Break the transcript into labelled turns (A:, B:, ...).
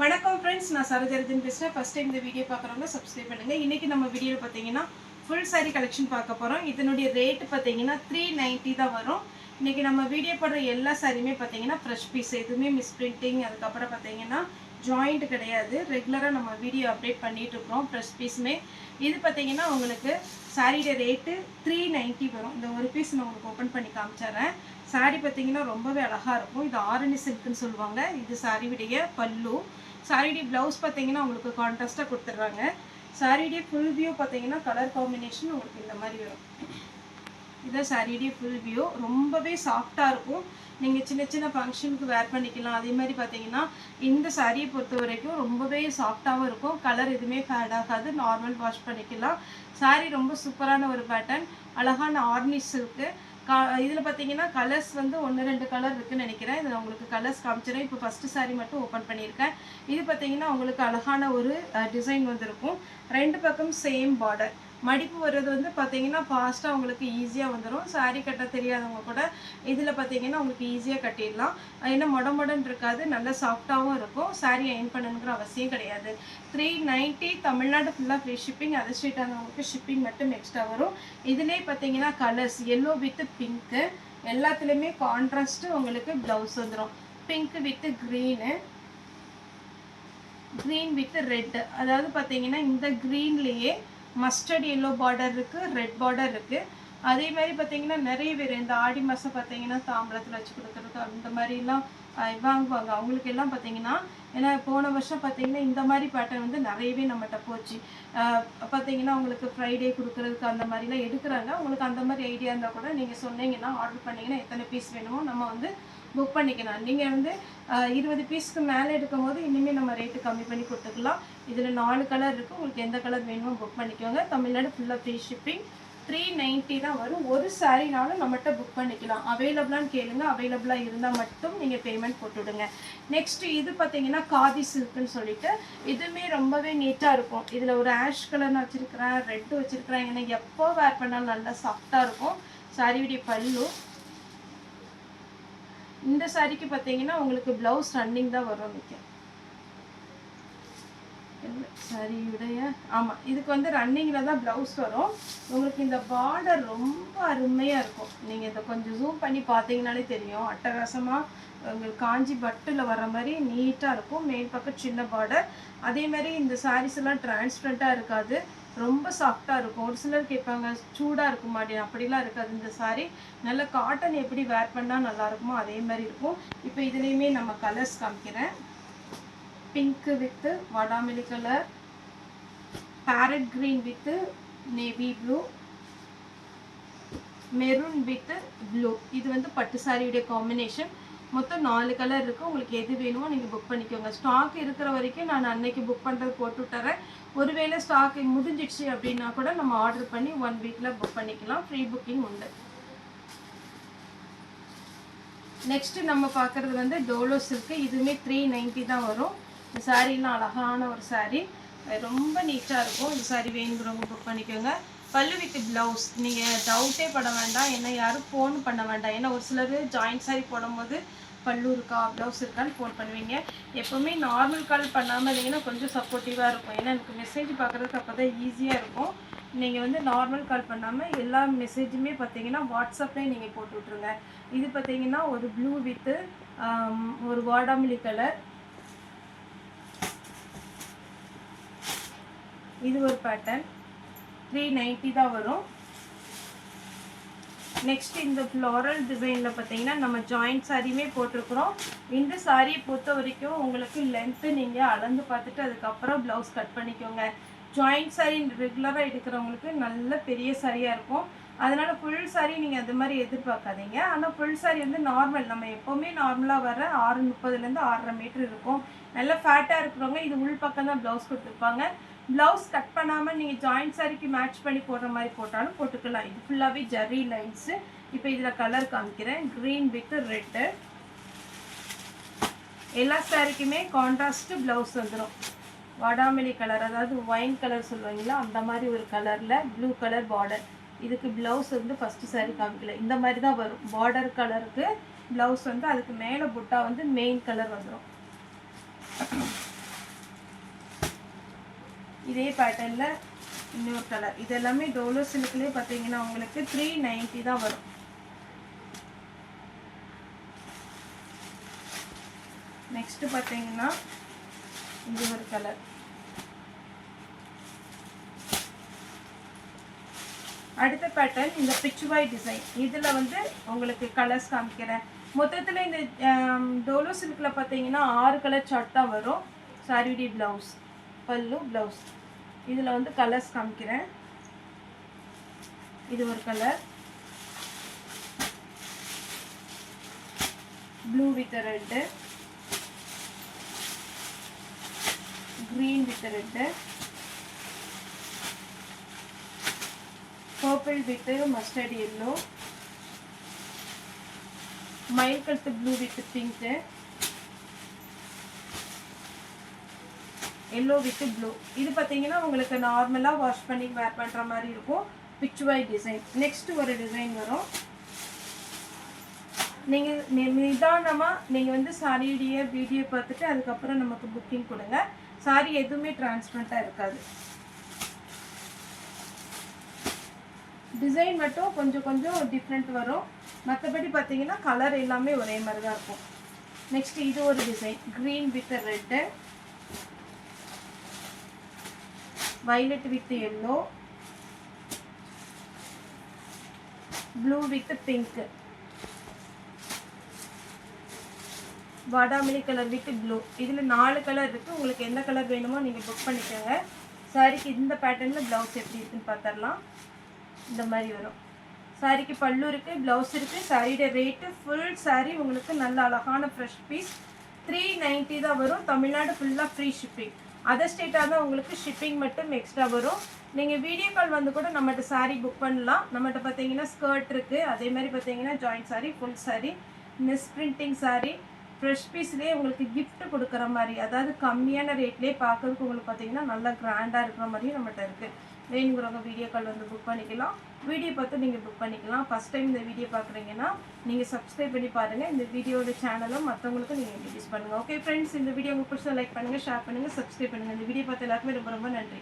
A: வணக்கம் ஃப்ரெண்ட்ஸ், நான் சரோஜரஜன் பேசுகிறேன். ஃபஸ்ட் டைம் இந்த வீடியோ பார்க்குறவங்க சப்ஸ்கிரைப் பண்ணுங்கள். இன்றைக்கி நம்ம வீடியோவில் பார்த்தீங்கன்னா ஃபுல் சாரீ கலெக்ஷன் பார்க்க போகிறோம். இதனுடைய ரேட்டு பார்த்தீங்கன்னா 390 தான் வரும். இன்றைக்கி நம்ம வீடியோ போடுற எல்லா சாரியுமே பார்த்தீங்கன்னா ஃப்ரெஷ் பீஸ், எதுவுமே மிஸ் பிரிண்டிங், அதுக்கப்புறம் பார்த்தீங்கன்னா ஜாயிண்ட் கிடையாது. ரெகுலராக நம்ம வீடியோ அப்டேட் பண்ணிகிட்ருக்குறோம் ஃப்ரெஷ் பீஸுமே. இது பார்த்தீங்கன்னா உங்களுக்கு சாரியோட ரேட்டு 390 வரும். இந்த ஒரு பீஸ் நான் உங்களுக்கு ஓப்பன் பண்ணி காமிச்சிட்றேன். சாரீ பார்த்தீங்கன்னா ரொம்பவே அழகாக இருக்கும். இது ஆரணி சில்க்குன்னு சொல்லுவாங்க. இது சாரியுடைய பல்லு. சாரியுடைய ப்ளவுஸ் பார்த்தீங்கன்னா உங்களுக்கு கான்ட்ராஸ்ட்டாக கொடுத்துட்றாங்க. சாரியுடைய ஃபுல் வியூ பார்த்தீங்கன்னா கலர் காம்பினேஷன் உங்களுக்கு இந்த மாதிரி வரும். இதுதான் சாரியுடைய ஃபுல் வியூ. ரொம்பவே சாஃப்டாக இருக்கும். நீங்கள் சின்ன சின்ன ஃபங்க்ஷனுக்கு வேர் பண்ணிக்கலாம். அதே மாதிரி பார்த்தீங்கன்னா இந்த சாரியை பொறுத்த வரைக்கும் ரொம்பவே சாஃப்டாகவும் இருக்கும். கலர் எதுவுமே ஃபேட் ஆகாது. நார்மல் வாஷ் பண்ணிக்கலாம். சாரீ ரொம்ப சூப்பரான ஒரு பேட்டர்ன், அழகான ஆர்னிஷ் இருக்குது. இதில் பார்த்தீங்கன்னா கலர்ஸ் வந்து 1-2 கலர் இருக்குதுன்னு நினைக்கிறேன். இதில் உங்களுக்கு கலர்ஸ் காமிச்சிடறேன். இப்போ ஃபஸ்ட்டு சாரீ மட்டும் ஓப்பன் பண்ணியிருக்கேன். இது பார்த்தீங்கன்னா உங்களுக்கு அழகான ஒரு டிசைன் வந்துருக்கும். 2 பக்கம் சேம் பார்டர். மடிப்பு வர்றது வந்து பார்த்தீங்கன்னா ஃபாஸ்ட்டாக உங்களுக்கு ஈஸியாக வந்துடும். சாரீ கட்ட தெரியாதவங்க கூட இதில் பார்த்தீங்கன்னா உங்களுக்கு ஈஸியாக கட்டிடலாம். ஏன்னா மொடன்னு இருக்காது, நல்ல சாஃப்டாகவும் இருக்கும். சாரீ அயன் பண்ணணுங்கிற அவசியம் கிடையாது. 390 தமிழ்நாடு ஃபுல்லாக ஃப்ரீ ஷிப்பிங். அதர் ஸ்டேட் ஆனவங்களுக்கு ஷிப்பிங் மட்டும் எக்ஸ்ட்ரா வரும். இதிலே பார்த்தீங்கன்னா கலர்ஸ் எல்லோ வித் பிங்க்கு, எல்லாத்துலேயுமே கான்ட்ராஸ்ட்டு உங்களுக்கு ப்ளவுஸ் வந்துடும். Pink with green, green with red. அதாவது பார்த்தீங்கன்னா இந்த க்ரீன்லேயே மஸ்டர்ட் எல்லோ பார்டர் இருக்குது, ரெட் பார்டர் இருக்குது. அதே மாதிரி பார்த்தீங்கன்னா நிறைய பேர் இந்த ஆடி மாதம் பார்த்தீங்கன்னா தாம்பளத்தில் வச்சு கொடுக்குறது அந்த மாதிரிலாம் வாங்குவாங்க. அவங்களுக்கு எல்லாம் பார்த்தீங்கன்னா, ஏன்னா போன வருஷம் பார்த்தீங்கன்னா இந்த மாதிரி பேட்டர்ன் வந்து நிறையவே நம்மகிட்ட போச்சு. பார்த்தீங்கன்னா உங்களுக்கு ஃப்ரைடே கொடுக்குறதுக்கு அந்த மாதிரிலாம் எடுக்கிறாங்க. உங்களுக்கு அந்த மாதிரி ஐடியா இருந்தால் கூட நீங்கள் சொன்னீங்கன்னா ஆர்டர் பண்ணிங்கன்னா எத்தனை பீஸ் வேணுமோ நம்ம வந்து புக் பண்ணிக்கலாம். நீங்கள் வந்து 20 பீஸ்க்கு மேலே எடுக்கும் போது இனிமேல் நம்ம ரேட்டு கம்மி பண்ணி கொடுத்துக்கலாம். இதில் 4 கலர் இருக்குது. உங்களுக்கு எந்த கலர் வேணுமோ புக் பண்ணிக்கோங்க. தமிழ்நாடு ஃபுல்லாக ஃப்ரீ ஷிப்பிங். 390 தான் வரும். ஒரு சாரினாலும் நம்மகிட்ட புக் பண்ணிக்கலாம். அவைலபிளான்னு கேளுங்க. அவைலபிளாக இருந்தால் மட்டும் நீங்கள் பேமெண்ட் போட்டுவிடுங்க. நெக்ஸ்ட்டு இது பார்த்தீங்கன்னா காதி சில்க்குன்னு சொல்லிட்டு இதுவுமே ரொம்பவே நீட்டாக இருக்கும். இதில் ஒரு ஆஷ் கலர்னு வச்சுருக்கிறேன், ரெட்டு வச்சுருக்கிறேன். ஏன்னா எப்போ வேர் பண்ணாலும் நல்லா சாஃப்டாக இருக்கும். சாரியுடைய பல்லு. இந்த சாரிக்கு பார்த்தீங்கன்னா உங்களுக்கு ப்ளவுஸ் ரன்னிங் தான் வரும். நிற்கும் சாரியுடைய ஆமாம், இதுக்கு வந்து ரன்னிங்கில் தான் ப்ளவுஸ் வரும். உங்களுக்கு இந்த பார்டர் ரொம்ப அருமையாக இருக்கும். நீங்கள் இதை கொஞ்சம் ஜூம் பண்ணி பார்த்தீங்கனாலே தெரியும். அட்டகாசமாக உங்களுக்கு காஞ்சி பட்டில் வர மாதிரி நீட்டாக இருக்கும். மேல் பக்கம் சின்ன பார்டர். அதே மாதிரி இந்த சாரீஸ் எல்லாம் டிரான்ஸ்பரண்ட்டாக இருக்காது, ரொம்ப சாஃப்டாக இருக்கும். ஒரு சிலர் கேட்பாங்க சூடாக இருக்க மாட்டேன், அப்படிலாம் இருக்காது. இந்த சாரீ நல்ல காட்டன் எப்படி வேர் பண்ணால் நல்லாயிருக்குமோ அதே மாதிரி இருக்கும். இப்போ இதுலேயுமே நம்ம கலர்ஸ் காமிக்கிறேன். பிங்க் வித்து வாடாமல்லி colour, parrot green with navy blue, maroon with blue. இது வந்து பட்டு சாரியுடைய காம்பினேஷன். மொத்தம் 4 கலர் இருக்குது. உங்களுக்கு எது வேணுமோ நீங்கள் புக் பண்ணிக்கோங்க. ஸ்டாக் இருக்கிற வரைக்கும் நான் அன்னைக்கு புக் பண்ணுறது போட்டு விட்டுறேன். ஒருவேளை ஸ்டாக் முடிஞ்சிடுச்சு அப்படின்னா கூட நம்ம ஆர்டர் பண்ணி 1 வீக்கில் புக் பண்ணிக்கலாம். ஃப்ரீ புக்கிங் உண்டு. நெக்ஸ்ட்டு நம்ம பார்க்குறது வந்து டோலோ சில்க்கு. இதுவுமே 390 தான் வரும். இந்த சாரீலாம் அழகான ஒரு சாரீ, ரொம்ப நீட்டாக இருக்கும். இந்த சாரீ வேணுங்கிறவங்க புக் பண்ணிக்கோங்க. பல்லு வித் ப்ளவுஸ். நீங்கள் டவுட்டே பட வேண்டாம், ஏன்னா யாரும் ஃபோன் பண்ண வேண்டாம். ஏன்னா ஒரு சிலர் ஜாயிண்ட் சாரீ போடும்போது பல்லு இருக்கா ப்ளவுஸ் இருக்கான்னு ஃபோன் பண்ணுவீங்க. எப்போவுமே நார்மல் கால் பண்ணாமல் இருந்தீங்கன்னா கொஞ்சம் சப்போர்ட்டிவாக இருக்கும். ஏன்னா எனக்கு மெசேஜ் பார்க்குறதுக்கு அப்போ தான் ஈஸியாக இருக்கும். நீங்கள் வந்து நார்மல் கால் பண்ணாமல் எல்லா மெசேஜுமே பார்த்தீங்கன்னா வாட்ஸ்அப்லேயே நீங்கள் போட்டு விட்ருங்க. இது பார்த்தீங்கன்னா ஒரு ப்ளூ வித்து ஒரு வாடாமல்லி கலர். இது ஒரு பேட்டர்ன். 390 தான் வரும். நெக்ஸ்ட் இந்த ஃப்ளோரல் டிசைனில் பார்த்தீங்கன்னா நம்ம ஜாயிண்ட் சாரியுமே போட்டிருக்கிறோம். இந்த சாரியை பொறுத்த வரைக்கும் உங்களுக்கு லென்த்து நீங்கள் அளந்து பார்த்துட்டு அதுக்கப்புறம் ப்ளவுஸ் கட் பண்ணிக்கோங்க. ஜாயிண்ட் சாரி ரெகுலராக எடுக்கிறவங்களுக்கு நல்ல பெரிய சாரியாக இருக்கும். அதனால் ஃபுல் சாரி நீங்கள் அது மாதிரி எதிர்பார்க்காதீங்க. ஆனால் ஃபுல் சாரி வந்து நார்மல், நம்ம எப்போவுமே நார்மலாக வர 6:30 6.5 மீட்டர் இருக்கும். நல்ல ஃபேட்டாக இருக்கிறவங்க இது உள் பக்கம் தான் ப்ளவுஸ் கொடுத்துருப்பாங்க. ப்ளவுஸ் கட் பண்ணாமல் நீங்கள் ஜாயிண்ட் சாரிக்கு மேட்ச் பண்ணி போடுற மாதிரி போட்டாலும் போட்டுக்கலாம். இது ஃபுல்லாகவே ஜரி லைன்ஸு. இப்போ இதில் கலர் காமிக்கிறேன். Green with red. எல்லா சாரிக்குமே கான்ட்ராஸ்ட்டு ப்ளவுஸ் வந்துடும். வாடாமல்லி கலர், அதாவது ஒயின் கலர் சொல்லுவாங்களா அந்த மாதிரி ஒரு கலரில் ப்ளூ கலர் பார்டர். இதுக்கு ப்ளவுஸ் வந்து ஃபஸ்ட்டு சாரீ காமிக்கல, இந்த மாதிரி தான் வரும். பார்டர் கலருக்கு ப்ளவுஸ் வந்து அதுக்கு மேலே புட்டா வந்து மெயின் கலர் வந்துடும். இதே பேட்டர்னில் இன்னொரு கலர். இது எல்லாமே டோலோ சில்க்லேயே பார்த்தீங்கன்னா உங்களுக்கு 390 தான் வரும். நெக்ஸ்ட்டு பார்த்தீங்கன்னா இது ஒரு கலர். அடுத்த பேட்டர்ன் இந்த பிச்சுவாய் டிசைன். இதில் வந்து உங்களுக்கு கலர்ஸ் காமிக்கிறேன். மொத்தத்தில் இந்த டோலோ சில்கில் பார்த்தீங்கன்னா 6 கலர் சார்ட் தான் வரும். சாரியுடைய ப்ளவுஸ், பல்லு, ப்ளவுஸ். இதில் வந்து கலர்ஸ் காமிக்கிறேன். இது ஒரு colour, blue with red, green with red, purple with mustard yellow, மயில் கழுத்து blue with pink, yellow with blue. இது பார்த்தீங்கன்னா உங்களுக்கு நார்மலாக வாஷ் பண்ணி வேர் பண்ணுற மாதிரி இருக்கும். பிச்சுவாய் டிசைன். நெக்ஸ்ட் ஒரு டிசைன் வரும். நீங்கள் நிதானமாக நீங்கள் வந்து சாரியுடைய வீடியோ பார்த்துட்டு அதுக்கப்புறம் நமக்கு புக்கிங் கொடுங்க. சாரி எதுவுமே டிரான்ஸ்பரண்ட்டாக இருக்காது. டிசைன் மட்டும் கொஞ்சம் கொஞ்சம் டிஃப்ரெண்ட் வரும். மற்றபடி பார்த்தீங்கன்னா கலர் எல்லாமே ஒரே மாதிரி தான் இருக்கும். நெக்ஸ்ட் இது ஒரு design. Green with red, violet with yellow, blue with pink, வாடாமல்லி கலர் வித் ப்ளூ. இதில் 4 கலர் இருக்குது. உங்களுக்கு எந்த கலர் வேணுமோ நீங்கள் புக் பண்ணிக்கோங்க. சாரிக்கு இந்த பேட்டர்னில் ப்ளவுஸ் எப்படி இருக்குன்னு பார்த்துடலாம். இந்த மாதிரி வரும். சாரிக்கு பல்லு இருக்குது, ப்ளவுஸ் இருக்குது. சாரியோட ரேட்டு ஃபுல் சாரி உங்களுக்கு நல்ல அழகான ஃப்ரெஷ் பீஸ் 390 தான் வரும். தமிழ்நாடு ஃபுல்லாக ஃப்ரீ ஷிப்பிங். அதர் ஸ்டேட்டாக தான் உங்களுக்கு ஷிப்பிங் மட்டும் எக்ஸ்ட்ரா வரும். நீங்கள் வீடியோ கால் வந்து கூட நம்மகிட்ட சாரீ புக் பண்ணலாம். நம்மகிட்ட பார்த்தீங்கன்னா ஸ்கர்ட் இருக்குது, அதே மாதிரி பார்த்தீங்கன்னா joint sari, full sari, miss printing sari, fresh பீஸ்லேயே உங்களுக்கு கிஃப்ட் கொடுக்குற மாதிரி, அதாவது கம்மியான ரேட்லேயே பார்க்கறதுக்கு உங்களுக்கு பார்த்தீங்கன்னா நல்லா கிராண்டாக இருக்கிற மாதிரியும் நம்மகிட்ட இருக்குது. வேணுங்கிறவங்க வீடியோ கால் வந்து புக் பண்ணிக்கலாம். வீடியோ பார்த்து நீங்கள் புக் பண்ணிக்கலாம். ஃபஸ்ட் டைம் இந்த வீடியோ பார்க்குறீங்கன்னா நீங்கள் சப்ஸ்கிரைப் பண்ணி பாருங்கள். இந்த வீடியோட சேனலும் மற்றவங்களுக்கும் நீங்கள் இன்ட்ரடியூஸ் பண்ணுங்கள். ஓகே ஃப்ரெண்ட்ஸ், இந்த வீடியோ உங்களுக்கு பிடிச்சா லைக் பண்ணுங்கள், ஷேர் பண்ணுங்கள், சப்ஸ்கிரைப் பண்ணுங்கள். இந்த வீடியோ பார்த்து எல்லாருக்குமே ரொம்ப ரொம்ப நன்றி.